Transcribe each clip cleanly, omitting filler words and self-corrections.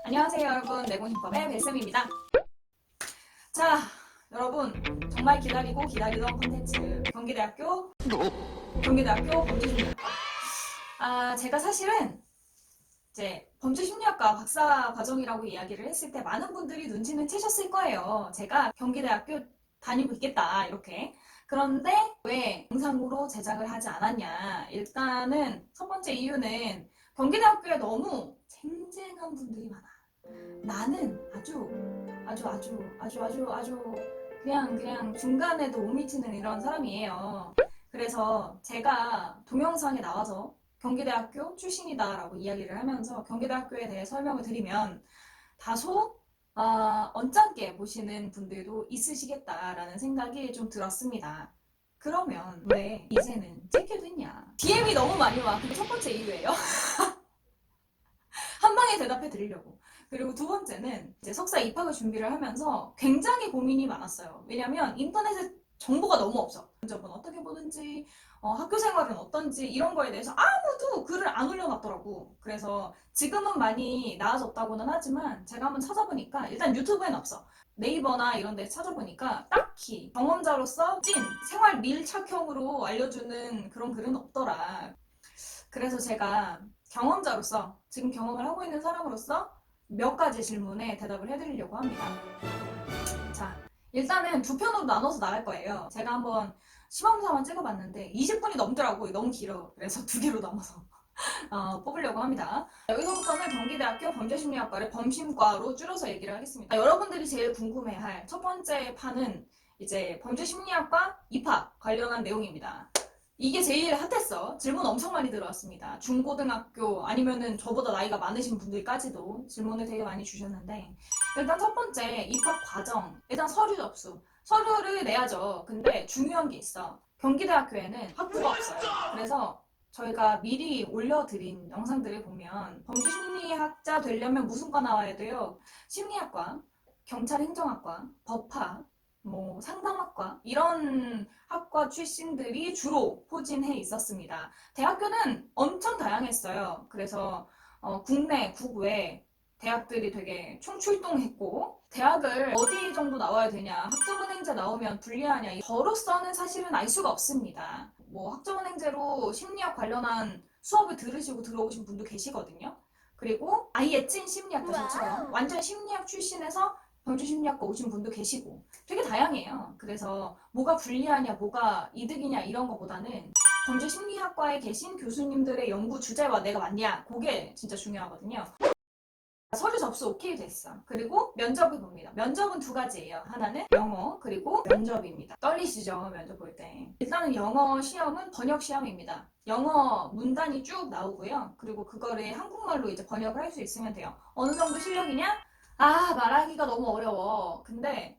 안녕하세요 여러분, 내공인법의 벨쌤입니다. 자, 여러분 정말 기다리고 기다리던 콘텐츠 경기대학교 범죄심리학과. 제가 사실은 이제 범죄심리학과 박사 과정이라고 이야기를 했을 때 많은 분들이 눈치는 채셨을 거예요. 제가 경기대학교 다니고 있겠다 이렇게. 그런데 왜 영상으로 제작을 하지 않았냐? 일단은 첫 번째 이유는 경기대학교에 너무 쟁쟁한 분들이 많아. 나는 아주 그냥 중간에도 못 미치는 이런 사람이에요. 그래서 제가 동영상에 나와서 경기대학교 출신이다라고 이야기를 하면서 경기대학교에 대해 설명을 드리면 다소 언짢게 보시는 분들도 있으시겠다라는 생각이 좀 들었습니다. 그러면 왜 이제는 찍게 됐냐? DM이 너무 많이 와. 그게 첫 번째 이유예요. 한 방에 대답해 드리려고. 그리고 두 번째는 이제 석사 입학을 준비를 하면서 굉장히 고민이 많았어요. 왜냐면 인터넷에 정보가 너무 없어. 면접은 어떻게 보는지, 학교 생활은 어떤지 이런 거에 대해서 아무도 글을 안 올려놨더라고. 그래서 지금은 많이 나아졌다고는 하지만 제가 한번 찾아보니까 일단 유튜브엔 없어. 네이버나 이런 데 찾아보니까 딱히 경험자로서 찐 생활 밀착형으로 알려주는 그런 글은 없더라. 그래서 제가 경험자로서 지금 경험을 하고 있는 사람으로서 몇 가지 질문에 대답을 해드리려고 합니다. 자, 일단은 두 편으로 나눠서 나갈 거예요. 제가 한번 시범3만 찍어봤는데 20분이 넘더라고요. 너무 길어. 그래서 두 개로 나눠서 뽑으려고 합니다. 여기서부터는 경기대학교 범죄심리학과를 범심과로 줄여서 얘기를 하겠습니다. 여러분들이 제일 궁금해할 첫 번째 판은 이제 범죄심리학과 입학 관련한 내용입니다. 이게 제일 핫했어. 질문 엄청 많이 들어왔습니다. 중고등학교 아니면은 저보다 나이가 많으신 분들까지도 질문을 되게 많이 주셨는데, 일단 첫 번째 입학 과정. 일단 서류 접수. 서류를 내야죠. 근데 중요한 게 있어. 경기대학교에는 학부가 없어요. 그래서 저희가 미리 올려드린 영상들을 보면 범죄심리학자 되려면 무슨 과 나와야 돼요? 심리학과, 경찰행정학과, 법학, 상담학과 이런 학과 출신들이 주로 포진해 있었습니다. 대학교는 엄청 다양했어요. 그래서 국내, 국외 대학들이 되게 총출동했고, 대학을 어디 정도 나와야 되냐, 학점은행제 나오면 불리하냐, 저로서는 사실은 알 수가 없습니다. 학점은행제로 심리학 관련한 수업을 들으시고 들어오신 분도 계시거든요. 그리고 아예 찐 심리학자 저처럼 완전 심리학 출신에서 범죄심리학과 오신 분도 계시고 되게 다양해요. 그래서 뭐가 불리하냐, 뭐가 이득이냐 이런 거보다는 범죄심리학과에 계신 교수님들의 연구 주제와 내가 맞냐, 그게 진짜 중요하거든요. 서류 접수 오케이 됐어. 그리고 면접을 봅니다. 면접은 두 가지예요. 하나는 영어, 그리고 면접입니다. 떨리시죠? 면접 볼 때. 일단은 영어 시험은 번역 시험입니다. 영어 문단이 쭉 나오고요. 그리고 그거를 한국말로 이제 번역을 할 수 있으면 돼요. 어느 정도 실력이냐? 말하기가 너무 어려워. 근데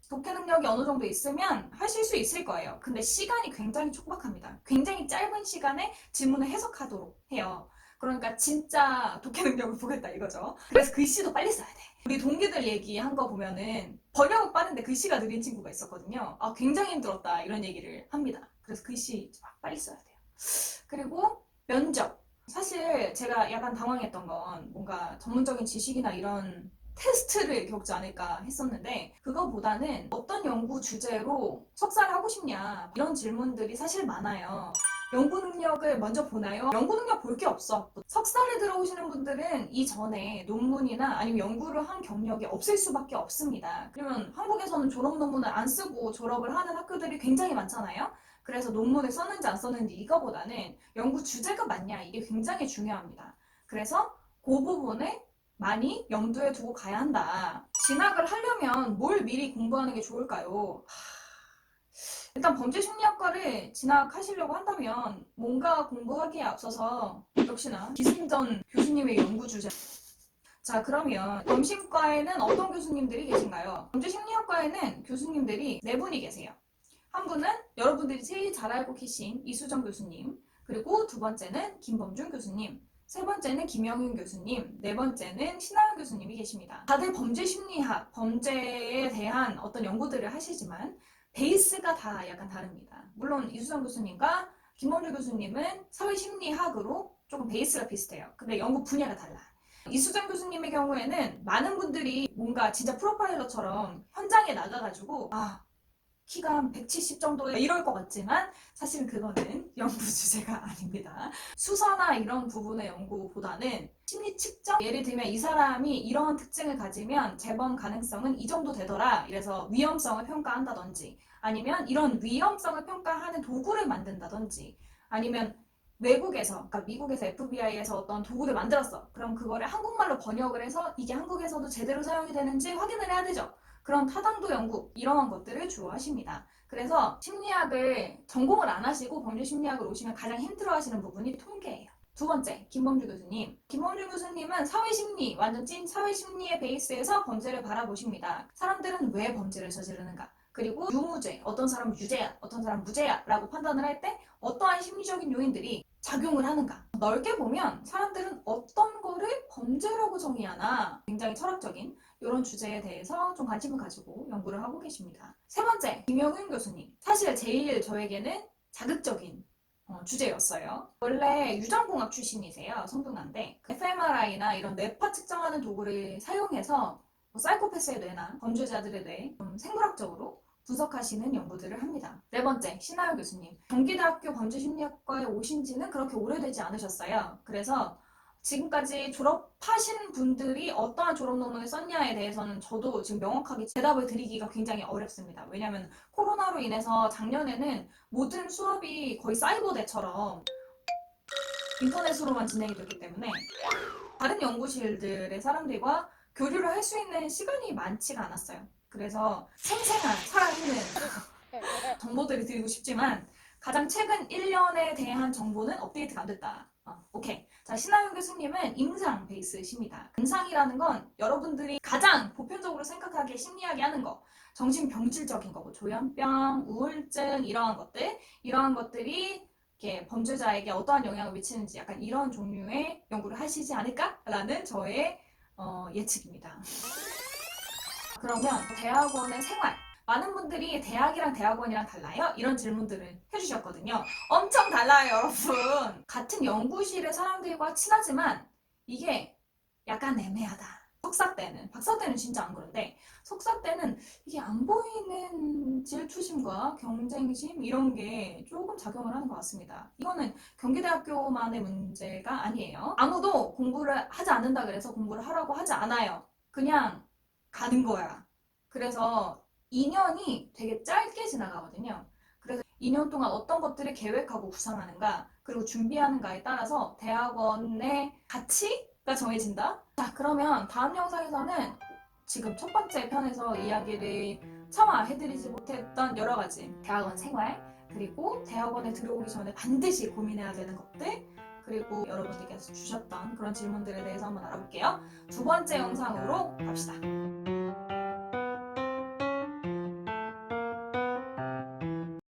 독해 능력이 어느 정도 있으면 하실 수 있을 거예요. 근데 시간이 굉장히 촉박합니다. 굉장히 짧은 시간에 지문을 해석하도록 해요. 그러니까 진짜 독해 능력을 보겠다 이거죠. 그래서 글씨도 빨리 써야 돼. 우리 동기들 얘기한 거 보면은 번역은 빠른데 글씨가 느린 친구가 있었거든요. 굉장히 힘들었다 이런 얘기를 합니다. 그래서 글씨 빨리 써야 돼요. 그리고 면접. 사실 제가 약간 당황했던 건 뭔가 전문적인 지식이나 이런 테스트를 겪지 않을까 했었는데, 그거보다는 어떤 연구 주제로 석사를 하고 싶냐 이런 질문들이 사실 많아요. 연구 능력을 먼저 보나요? 연구 능력 볼 게 없어. 석사를 들어오시는 분들은 이전에 논문이나 아니면 연구를 한 경력이 없을 수밖에 없습니다. 그러면 한국에서는 졸업 논문을 안 쓰고 졸업을 하는 학교들이 굉장히 많잖아요. 그래서 논문을 썼는지 안 썼는지 이거보다는 연구 주제가 맞냐, 이게 굉장히 중요합니다. 그래서 그 부분을 많이 염두에 두고 가야 한다. 진학을 하려면 뭘 미리 공부하는 게 좋을까요? 일단 범죄심리학과를 진학하시려고 한다면 뭔가 공부하기에 앞서서 역시나 기승전 교수님의 연구 주제. 자, 그러면 범심과에는 어떤 교수님들이 계신가요? 범죄심리학과에는 교수님들이 네 분이 계세요. 한 분은 여러분들이 제일 잘 알고 계신 이수정 교수님, 그리고 두 번째는 김범준 교수님, 세 번째는 김영윤 교수님, 네 번째는 신하영 교수님이 계십니다. 다들 범죄심리학, 범죄에 대한 어떤 연구들을 하시지만 베이스가 다 약간 다릅니다. 물론 이수정 교수님과 김범준 교수님은 사회심리학으로 조금 베이스가 비슷해요. 근데 연구 분야가 달라. 이수정 교수님의 경우에는 많은 분들이 뭔가 진짜 프로파일러처럼 현장에 나가가지고 키가 한 170 정도 이럴 것 같지만 사실은 그거는 연구 주제가 아닙니다. 수사나 이런 부분의 연구보다는 심리 측정? 예를 들면 이 사람이 이런 특징을 가지면 재범 가능성은 이 정도 되더라. 이래서 위험성을 평가한다든지 아니면 이런 위험성을 평가하는 도구를 만든다든지 아니면 외국에서, 그러니까 미국에서 FBI에서 어떤 도구를 만들었어. 그럼 그거를 한국말로 번역을 해서 이게 한국에서도 제대로 사용이 되는지 확인을 해야 되죠. 그런 타당도 연구, 이러한 것들을 주로 하십니다. 그래서 심리학을 전공을 안 하시고 범죄심리학을 오시면 가장 힘들어하시는 부분이 통계예요. 두 번째, 김범주 교수님. 김범주 교수님은 사회심리, 완전 찐 사회심리의 베이스에서 범죄를 바라보십니다. 사람들은 왜 범죄를 저지르는가? 그리고 유무죄, 어떤 사람은 유죄야, 어떤 사람은 무죄야 라고 판단을 할 때 어떠한 심리적인 요인들이 작용을 하는가? 넓게 보면 사람들은 어떤 거를 범죄라고 정의하나 굉장히 철학적인 이런 주제에 대해서 좀 관심을 가지고 연구를 하고 계십니다. 세 번째, 김영윤 교수님. 사실 제일 저에게는 자극적인 주제였어요. 원래 유전공학 출신이세요. 성분한데 fMRI나 이런 뇌파 측정하는 도구를 사용해서 사이코패스의 뇌나 범죄자들의 뇌 생물학적으로 분석하시는 연구들을 합니다. 네 번째, 신하영 교수님. 경기대학교 범죄심리학과에 오신 지는 그렇게 오래되지 않으셨어요. 그래서 지금까지 졸업하신 분들이 어떠한 졸업 논문을 썼냐에 대해서는 저도 지금 명확하게 대답을 드리기가 굉장히 어렵습니다. 왜냐하면 코로나로 인해서 작년에는 모든 수업이 거의 사이버대처럼 인터넷으로만 진행이 됐기 때문에 다른 연구실들의 사람들과 교류를 할 수 있는 시간이 많지가 않았어요. 그래서 생생한 살아있는 정보들을 드리고 싶지만 가장 최근 1년에 대한 정보는 업데이트가 안 됐다. 오케이. 자, 신하윤 교수님은 임상 베이스십니다. 임상이라는 건 여러분들이 가장 보편적으로 생각하기에 심리학이 하는 거, 정신병질적인 거고, 조현병, 우울증, 이러한 것들이 이렇게 범죄자에게 어떠한 영향을 미치는지 약간 이런 종류의 연구를 하시지 않을까라는 저의 예측입니다. 그러면 대학원의 생활. 많은 분들이 대학이랑 대학원이랑 달라요? 이런 질문들을 해주셨거든요. 엄청 달라요, 여러분. 같은 연구실의 사람들과 친하지만 이게 약간 애매하다. 석사 때는, 박사 때는 진짜 안 그런데 석사 때는 이게 안 보이는 질투심과 경쟁심 이런 게 조금 작용을 하는 것 같습니다. 이거는 경기대학교만의 문제가 아니에요. 아무도 공부를 하지 않는다 그래서 공부를 하라고 하지 않아요. 그냥 가는 거야. 그래서 2년이 되게 짧게 지나가거든요. 그래서 2년 동안 어떤 것들을 계획하고 구상하는가, 그리고 준비하는가에 따라서 대학원의 가치가 정해진다? 자, 그러면 다음 영상에서는 지금 첫 번째 편에서 이야기를 차마 해드리지 못했던 여러 가지 대학원 생활, 그리고 대학원에 들어오기 전에 반드시 고민해야 되는 것들, 그리고 여러분들께서 주셨던 그런 질문들에 대해서 한번 알아볼게요. 두 번째 영상으로 갑시다.